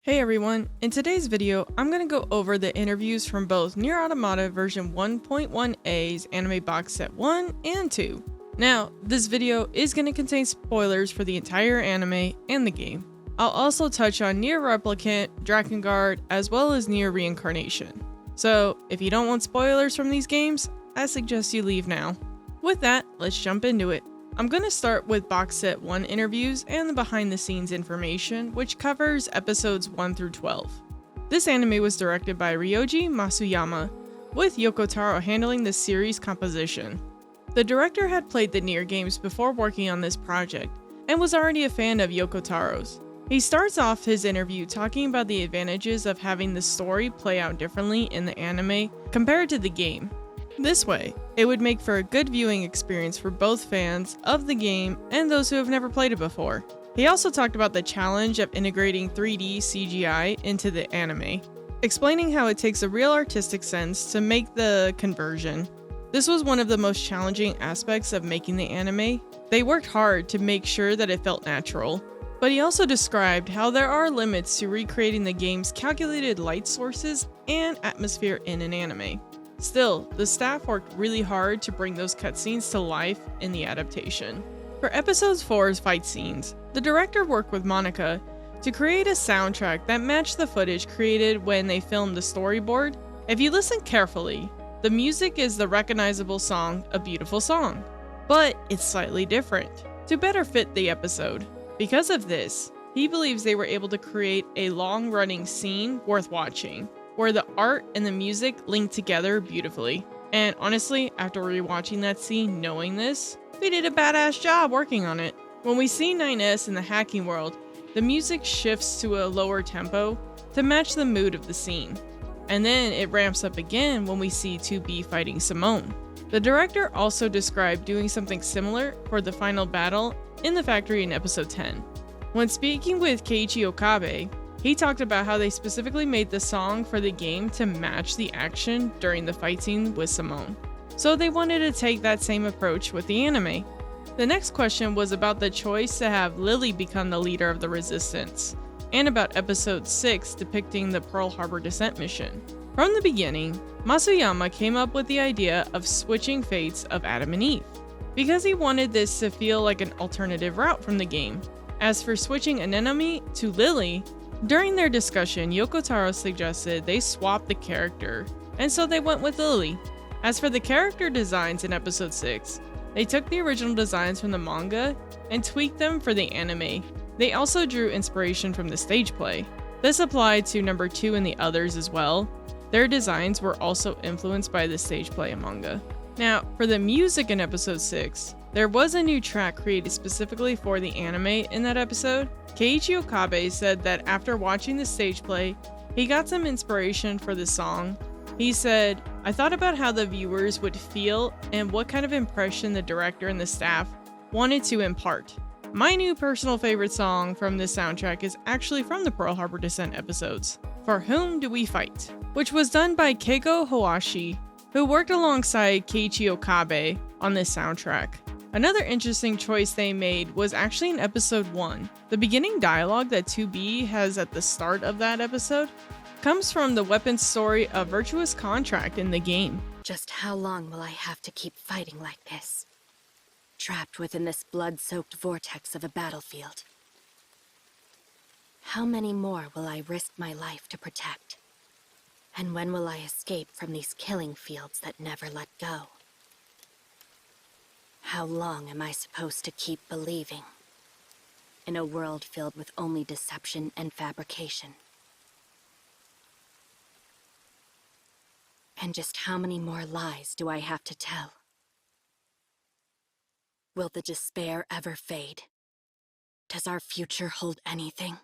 Hey everyone, in today's video, I'm going to go over the interviews from both NieR Automata version 1.1a's anime box set 1 and 2. Now, this video is going to contain spoilers for the entire anime and the game. I'll also touch on NieR Replicant, Drakengard, as well as NieR Reincarnation. So, if you don't want spoilers from these games, I suggest you leave now. With that, let's jump into it. I'm going to start with box set 1 interviews and the behind the scenes information, which covers episodes 1 through 12. This anime was directed by Ryoji Masuyama, with Yoko Taro handling the series composition. The director had played the NieR games before working on this project, and was already a fan of Yoko Taro's. He starts off his interview talking about the advantages of having the story play out differently in the anime compared to the game. This way, it would make for a good viewing experience for both fans of the game and those who have never played it before. He also talked about the challenge of integrating 3D CGI into the anime, explaining how it takes a real artistic sense to make the conversion. This was one of the most challenging aspects of making the anime. They worked hard to make sure that it felt natural. But he also described how there are limits to recreating the game's calculated light sources and atmosphere in an anime. Still, the staff worked really hard to bring those cutscenes to life in the adaptation. For episode 4's fight scenes, the director worked with Monica to create a soundtrack that matched the footage created when they filmed the storyboard. If you listen carefully, the music is the recognizable song A Beautiful Song, but it's slightly different to better fit the episode. Because of this, he believes they were able to create a long-running scene worth watching, where the art and the music link together beautifully. And honestly, after rewatching that scene knowing this, they did a badass job working on it. When we see 9S in the hacking world, the music shifts to a lower tempo to match the mood of the scene. And then it ramps up again when we see 2B fighting Simone. The director also described doing something similar for the final battle in the factory in episode 10. When speaking with Keiichi Okabe, he talked about how they specifically made the song for the game to match the action during the fight scene with Simone. So they wanted to take that same approach with the anime. The next question was about the choice to have Lily become the leader of the resistance, and about episode 6 depicting the Pearl Harbor descent mission. From the beginning, Masuyama came up with the idea of switching fates of Adam and Eve, because he wanted this to feel like an alternative route from the game. As for switching an enemy to Lily, during their discussion, Yoko Taro suggested they swap the character, and so they went with Lily. As for the character designs in episode 6, they took the original designs from the manga and tweaked them for the anime. They also drew inspiration from the stage play. This applied to number 2 and the others as well. Their designs were also influenced by the stage play and manga. Now, for the music in episode 6, there was a new track created specifically for the anime in that episode. Keiichi Okabe said that after watching the stage play, he got some inspiration for the song. He said, "I thought about how the viewers would feel and what kind of impression the director and the staff wanted to impart. My new personal favorite song from this soundtrack is actually from the Pearl Harbor Descent episodes, For Whom Do We Fight?, which was done by Keigo Hoashi, who worked alongside Keiichi Okabe on this soundtrack." Another interesting choice they made was actually in episode 1. The beginning dialogue that 2B has at the start of that episode comes from the weapons story A Virtuous Contract in the game. Just how long will I have to keep fighting like this? Trapped within this blood-soaked vortex of a battlefield. How many more will I risk my life to protect? And when will I escape from these killing fields that never let go? How long am I supposed to keep believing? In a world filled with only deception and fabrication. And just how many more lies do I have to tell? Will the despair ever fade? Does our future hold anything?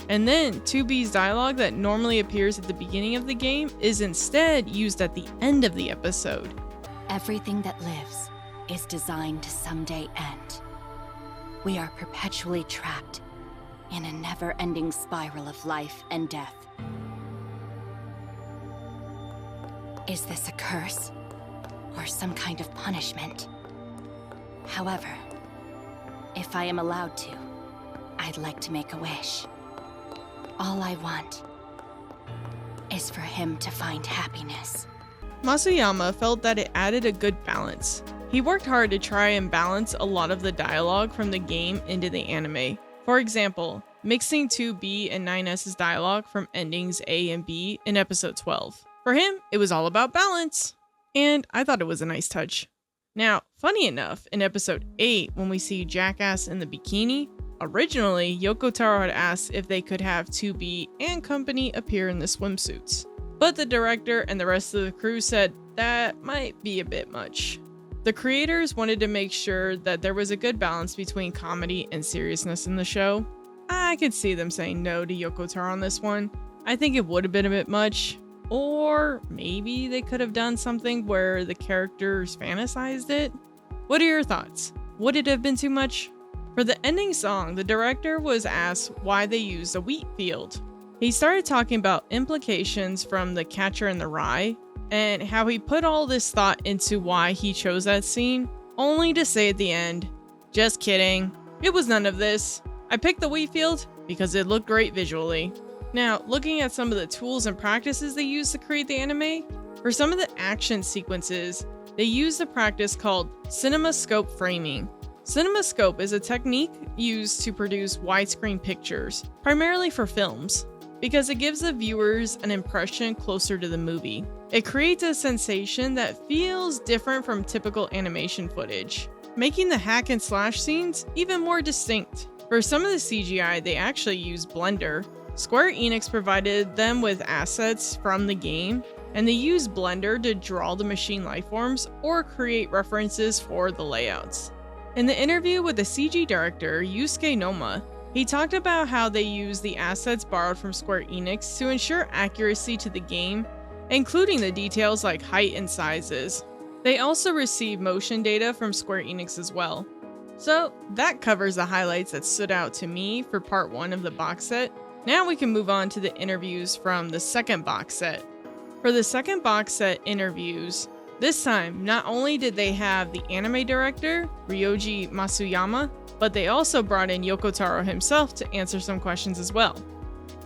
And then 2B's dialogue that normally appears at the beginning of the game is instead used at the end of the episode. Everything that lives is designed to someday end. We are perpetually trapped in a never-ending spiral of life and death. Is this a curse or some kind of punishment? However, if I am allowed to, I'd like to make a wish. all I want is for him to find happiness. Masuyama felt that it added a good balance. He worked hard to try and balance a lot of the dialogue from the game into the anime. For example, mixing 2B and 9S's dialogue from endings A and B in episode 12. For him, it was all about balance. And I thought it was a nice touch. Now, funny enough, in episode 8, when we see Jackass in the bikini, originally Yoko Taro had asked if they could have 2B and company appear in the swimsuits. But the director and the rest of the crew said that might be a bit much. The creators wanted to make sure that there was a good balance between comedy and seriousness in the show. I could see them saying no to Yoko Taro on this one. I think it would have been a bit much. Or maybe they could have done something where the characters fantasized it. What are your thoughts? Would it have been too much? For the ending song, the director was asked why they used a wheat field. He started talking about implications from The Catcher in the Rye and how he put all this thought into why he chose that scene, only to say at the end, "Just kidding, it was none of this. I picked the wheat field because it looked great visually." Now, looking at some of the tools and practices they used to create the anime, for some of the action sequences, they used a practice called cinemascope framing. Cinemascope is a technique used to produce widescreen pictures, primarily for films, because it gives the viewers an impression closer to the movie. It creates a sensation that feels different from typical animation footage, making the hack and slash scenes even more distinct. For some of the CGI, they actually used Blender. Square Enix provided them with assets from the game, and they used Blender to draw the machine lifeforms or create references for the layouts. In the interview with the CG director, Yusuke Noma, he talked about how they used the assets borrowed from Square Enix to ensure accuracy to the game, including the details like height and sizes. They also received motion data from Square Enix as well. So that covers the highlights that stood out to me for part 1 of the box set. Now we can move on to the interviews from the second box set. For the second box set interviews, this time not only did they have the anime director, Ryoji Masuyama, but they also brought in Yoko Taro himself to answer some questions as well.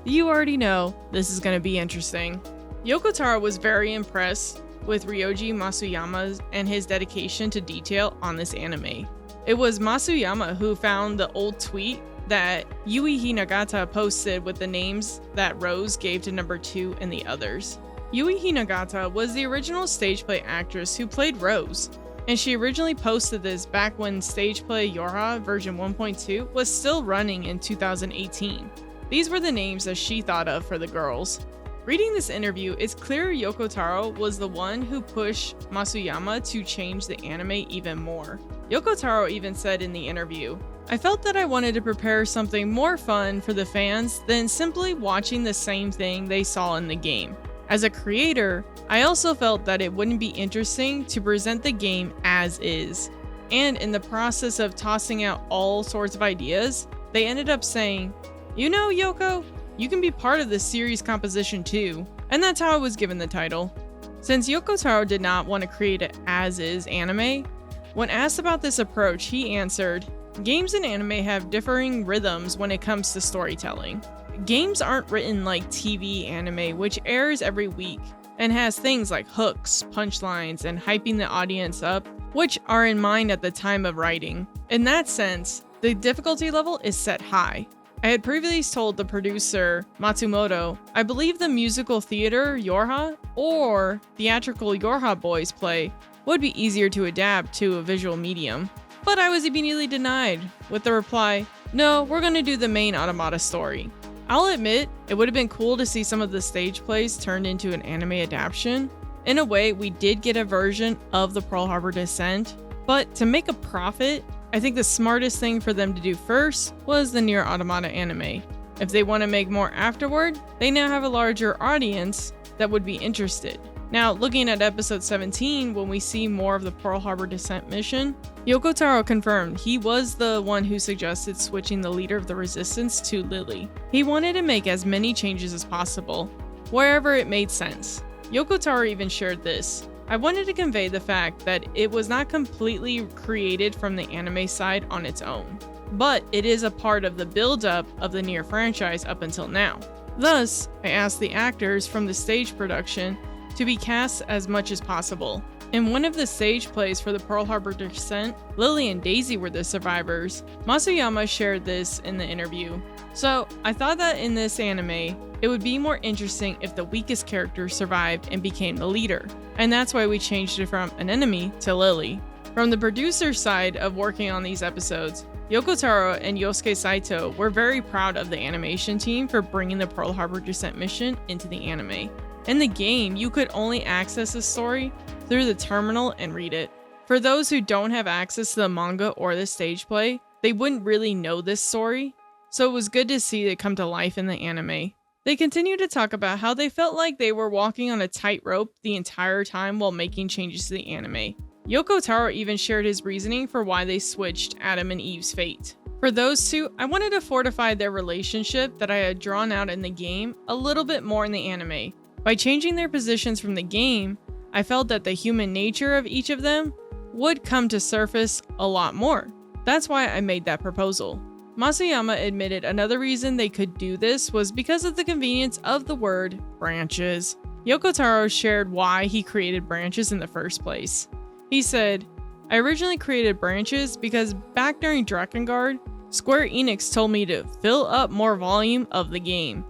You already know this is going to be interesting. Yoko Taro was very impressed with Ryoji Masuyama and his dedication to detail on this anime. It was Masuyama who found the old tweet that Yui Hinagata posted with the names that Rose gave to number 2 and the others. Yui Hinagata was the original stage play actress who played Rose, and she originally posted this back when stage play Yorha version 1.2 was still running in 2018. These were the names that she thought of for the girls. Reading this interview, it's clear Yoko Taro was the one who pushed Masuyama to change the anime even more. Yoko Taro even said in the interview, "I felt that I wanted to prepare something more fun for the fans than simply watching the same thing they saw in the game. As a creator, I also felt that it wouldn't be interesting to present the game as is. And in the process of tossing out all sorts of ideas, they ended up saying, 'You know, Yoko, you can be part of the series composition too.' And that's how I was given the title." Since Yoko Taro did not want to create an as-is anime, when asked about this approach, he answered, "Games and anime have differing rhythms when it comes to storytelling. Games aren't written like TV anime, which airs every week and has things like hooks, punchlines, and hyping the audience up, which are in mind at the time of writing. In that sense, the difficulty level is set high. I had previously told the producer, Matsumoto, I believe the musical theater Yorha or theatrical Yorha Boys play would be easier to adapt to a visual medium. But I was immediately denied, with the reply, 'No, we're going to do the main Automata story.' I'll admit, it would have been cool to see some of the stage plays turned into an anime adaptation. In a way, we did get a version of the Pearl Harbor Descent, but to make a profit, I think the smartest thing for them to do first was the NieR Automata anime. If they want to make more afterward, they now have a larger audience that would be interested. Now, looking at episode 17, when we see more of the Pearl Harbor Descent mission, Yoko Taro confirmed he was the one who suggested switching the leader of the resistance to Lily. He wanted to make as many changes as possible, wherever it made sense. Yoko Taro even shared this. "I wanted to convey the fact that it was not completely created from the anime side on its own, but it is a part of the build-up of the NieR franchise up until now. Thus, I asked the actors from the stage production to be cast as much as possible. In one of the stage plays for the Pearl Harbor descent, Lily and Daisy were the survivors. Masuyama shared this in the interview. So, I thought that in this anime, it would be more interesting if the weakest character survived and became the leader. And that's why we changed it from an enemy to Lily. From the producer side of working on these episodes, Yoko Taro and Yosuke Saito were very proud of the animation team for bringing the Pearl Harbor descent mission into the anime. In the game, you could only access the story through the terminal and read it. For those who don't have access to the manga or the stage play, they wouldn't really know this story, so it was good to see it come to life in the anime. They continue to talk about how they felt like they were walking on a tightrope the entire time while making changes to the anime. Yoko Taro even shared his reasoning for why they switched Adam and Eve's fate. For those two, I wanted to fortify their relationship that I had drawn out in the game a little bit more in the anime. By changing their positions from the game, I felt that the human nature of each of them would come to surface a lot more. That's why I made that proposal. Masuyama admitted another reason they could do this was because of the convenience of the word branches. Yoko Taro shared why he created branches in the first place. He said, "I originally created branches because back during Drakengard, Square Enix told me to fill up more volume of the game.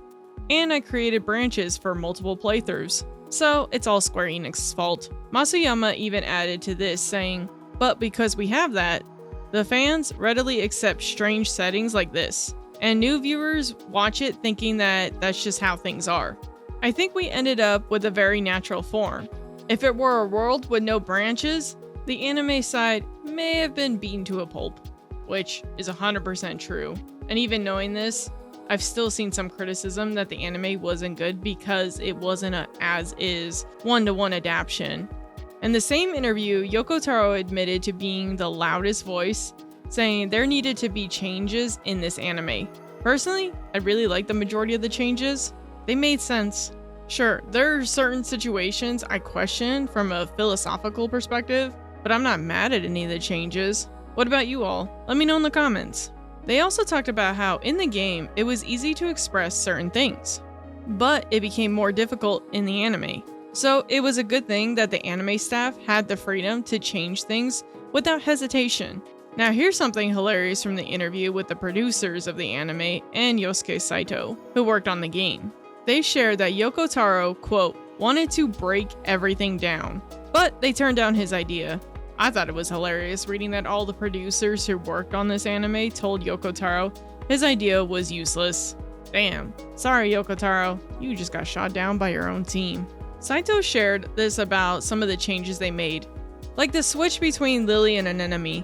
And I created branches for multiple playthroughs. So it's all Square Enix's fault." Masuyama even added to this saying, "But because we have that, the fans readily accept strange settings like this, and new viewers watch it thinking that that's just how things are. I think we ended up with a very natural form. If it were a world with no branches, the anime side may have been beaten to a pulp," which is 100% true. And even knowing this, I've still seen some criticism that the anime wasn't good because it wasn't a as-is, one-to-one adaptation. In the same interview, Yoko Taro admitted to being the loudest voice, saying there needed to be changes in this anime. Personally, I really like the majority of the changes. They made sense. Sure, there are certain situations I question from a philosophical perspective, but I'm not mad at any of the changes. What about you all? Let me know in the comments. They also talked about how in the game, it was easy to express certain things, but it became more difficult in the anime. So it was a good thing that the anime staff had the freedom to change things without hesitation. Now here's something hilarious from the interview with the producers of the anime and Yosuke Saito, who worked on the game. They shared that Yoko Taro, quote, wanted to break everything down, but they turned down his idea. I thought it was hilarious reading that all the producers who worked on this anime told Yoko Taro his idea was useless. Damn. Sorry, Yoko Taro, you just got shot down by your own team. Saito shared this about some of the changes they made, like the switch between Lily and an enemy.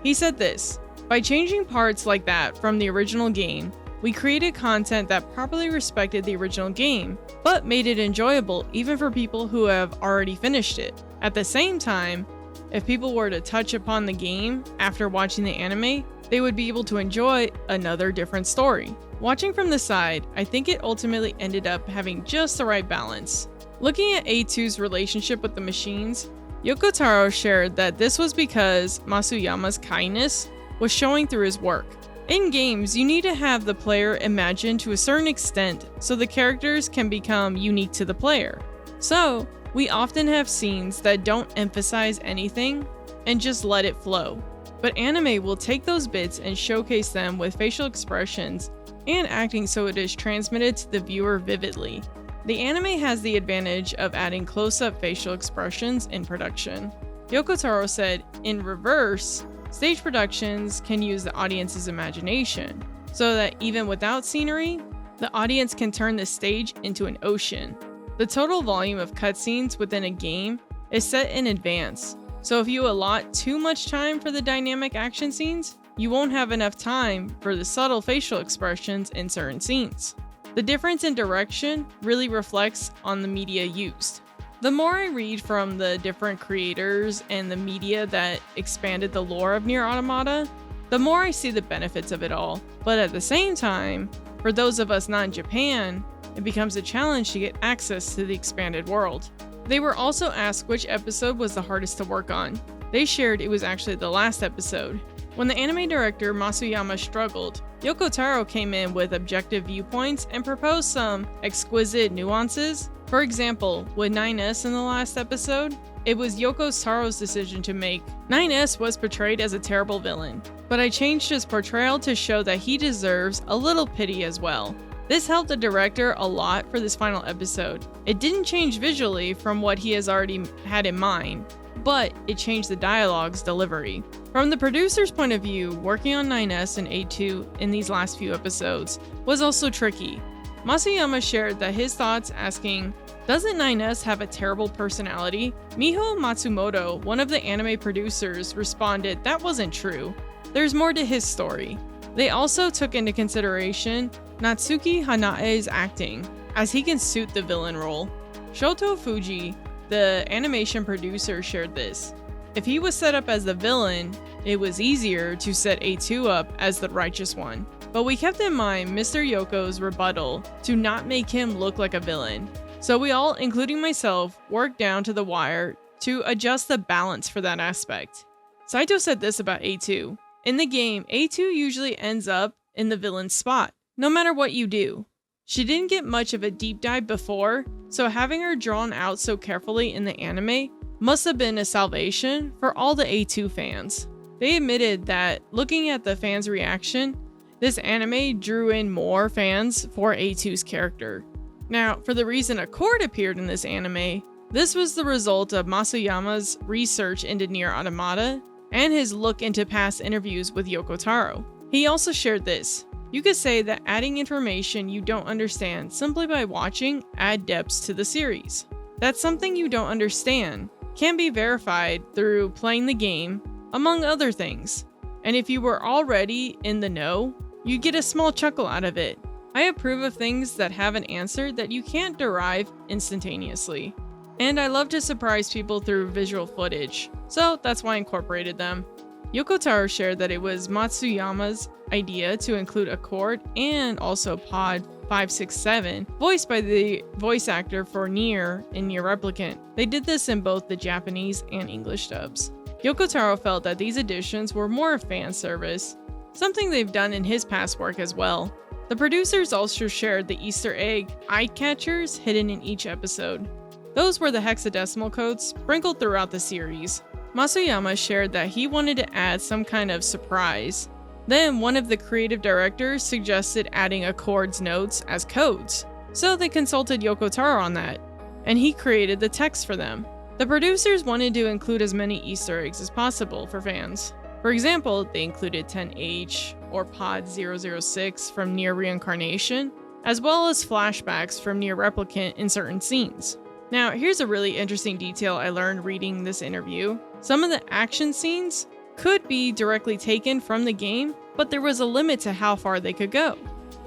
He said this, "By changing parts like that from the original game, we created content that properly respected the original game, but made it enjoyable even for people who have already finished it. At the same time, if people were to touch upon the game after watching the anime, they would be able to enjoy another different story." Watching from the side, I think it ultimately ended up having just the right balance. Looking at A2's relationship with the machines, Yoko Taro shared that this was because Masuyama's kindness was showing through his work. In games, you need to have the player imagine to a certain extent so the characters can become unique to the player. So, we often have scenes that don't emphasize anything and just let it flow. But anime will take those bits and showcase them with facial expressions and acting so it is transmitted to the viewer vividly. The anime has the advantage of adding close-up facial expressions in production. Yoko Taro said, in reverse, stage productions can use the audience's imagination, so that even without scenery, the audience can turn the stage into an ocean. The total volume of cutscenes within a game is set in advance, so if you allot too much time for the dynamic action scenes, you won't have enough time for the subtle facial expressions in certain scenes. The difference in direction really reflects on the media used. The more I read from the different creators and the media that expanded the lore of NieR Automata, the more I see the benefits of it all. But at the same time, for those of us not in Japan, it becomes a challenge to get access to the expanded world. They were also asked which episode was the hardest to work on. They shared it was actually the last episode. When the anime director Masuyama struggled, Yoko Taro came in with objective viewpoints and proposed some exquisite nuances. For example, with 9S in the last episode, it was Yoko Taro's decision to make 9S was portrayed as a terrible villain, but I changed his portrayal to show that he deserves a little pity as well. This helped the director a lot for this final episode. It didn't change visually from what he has already had in mind, but it changed the dialogue's delivery. From the producer's point of view, working on 9S and A2 in these last few episodes was also tricky. Masuyama shared that his thoughts, asking, "Doesn't 9S have a terrible personality?" Miho Matsumoto, one of the anime producers, responded that wasn't true. There's more to his story. They also took into consideration Natsuki Hanae's acting, as he can suit the villain role. Shoto Fuji, the animation producer, shared this. If he was set up as the villain, it was easier to set A2 up as the righteous one. But we kept in mind Mr. Yoko's rebuttal to not make him look like a villain. So we all, including myself, worked down to the wire to adjust the balance for that aspect. Saito said this about A2. In the game, A2 usually ends up in the villain's spot, no matter what you do. She didn't get much of a deep dive before, so having her drawn out so carefully in the anime must have been a salvation for all the A2 fans. They admitted that looking at the fans' reaction, this anime drew in more fans for A2's character. Now, for the reason a chord appeared in this anime, this was the result of Masuyama's research into NieR Automata and his look into past interviews with Yoko Taro. He also shared this. You could say that adding information you don't understand simply by watching add depths to the series. That something you don't understand can be verified through playing the game, among other things. And if you were already in the know, you get a small chuckle out of it. I approve of things that have an answer that you can't derive instantaneously. And I love to surprise people through visual footage, so that's why I incorporated them. Yoko Taro shared that it was Matsuyama's idea to include a chord and also Pod 567, voiced by the voice actor for NieR in NieR Replicant. They did this in both the Japanese and English dubs. Yoko Taro felt that these additions were more a fan service, something they've done in his past work as well. The producers also shared the Easter egg eye catchers hidden in each episode. Those were the hexadecimal codes sprinkled throughout the series. Masuyama shared that he wanted to add some kind of surprise. Then one of the creative directors suggested adding a chord's notes as codes. So they consulted Yoko Taro on that, and he created the text for them. The producers wanted to include as many Easter eggs as possible for fans. For example, they included 10H or Pod 006 from NieR Reincarnation, as well as flashbacks from NieR Replicant in certain scenes. Now, here's a really interesting detail I learned reading this interview. Some of the action scenes could be directly taken from the game, but there was a limit to how far they could go.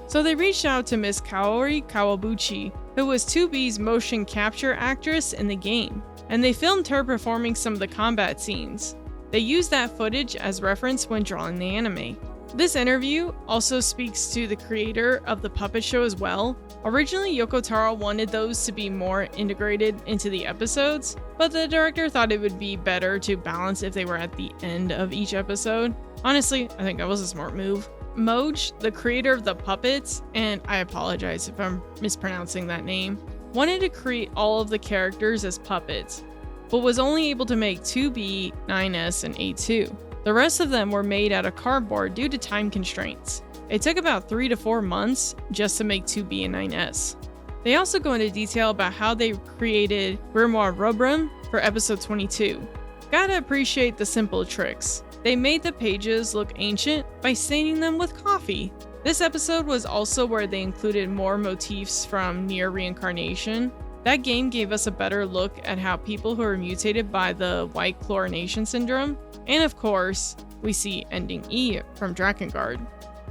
So they reached out to Miss Kaori Kawabuchi, who was 2B's motion capture actress in the game, and they filmed her performing some of the combat scenes. They used that footage as reference when drawing the anime. This interview also speaks to the creator of the puppet show as well. Originally, Yoko Taro wanted those to be more integrated into the episodes, but the director thought it would be better to balance if they were at the end of each episode. Honestly, I think that was a smart move. Moj, the creator of the puppets, and I apologize if I'm mispronouncing that name, wanted to create all of the characters as puppets, but was only able to make 2B, 9S, and A2. The rest of them were made out of cardboard due to time constraints. It took about 3 to 4 months just to make 2B and 9S. They also go into detail about how they created Grimoire Rubrum for episode 22. Gotta appreciate the simple tricks. They made the pages look ancient by staining them with coffee. This episode was also where they included more motifs from NieR Reincarnation. That game gave us a better look at how people who are mutated by the white chlorination syndrome. And of course, we see ending E from Drakengard.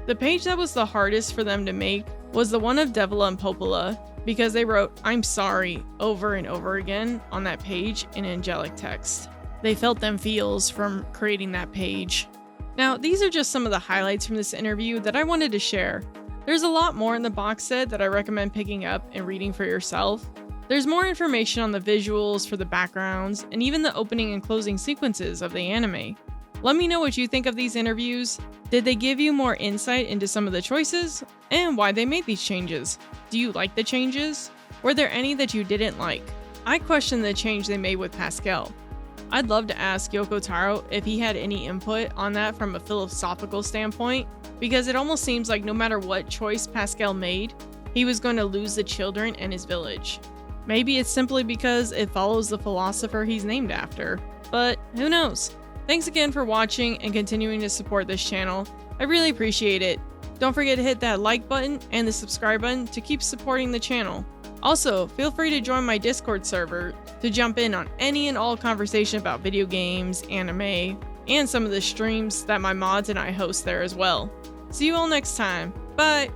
The page that was the hardest for them to make was the one of Devila and Popola, because they wrote "I'm sorry" over and over again on that page in angelic text. They felt them feels from creating that page. Now, these are just some of the highlights from this interview that I wanted to share. There's a lot more in the box set that I recommend picking up and reading for yourself. There's more information on the visuals for the backgrounds and even the opening and closing sequences of the anime. Let me know what you think of these interviews. Did they give you more insight into some of the choices and why they made these changes? Do you like the changes? Were there any that you didn't like? I question the change they made with Pascal. I'd love to ask Yoko Taro if he had any input on that from a philosophical standpoint, because it almost seems like no matter what choice Pascal made, he was going to lose the children and his village. Maybe it's simply because it follows the philosopher he's named after, but who knows? Thanks again for watching and continuing to support this channel. I really appreciate it. Don't forget to hit that like button and the subscribe button to keep supporting the channel. Also, feel free to join my Discord server to jump in on any and all conversation about video games, anime, and some of the streams that my mods and I host there as well. See you all next time. Bye!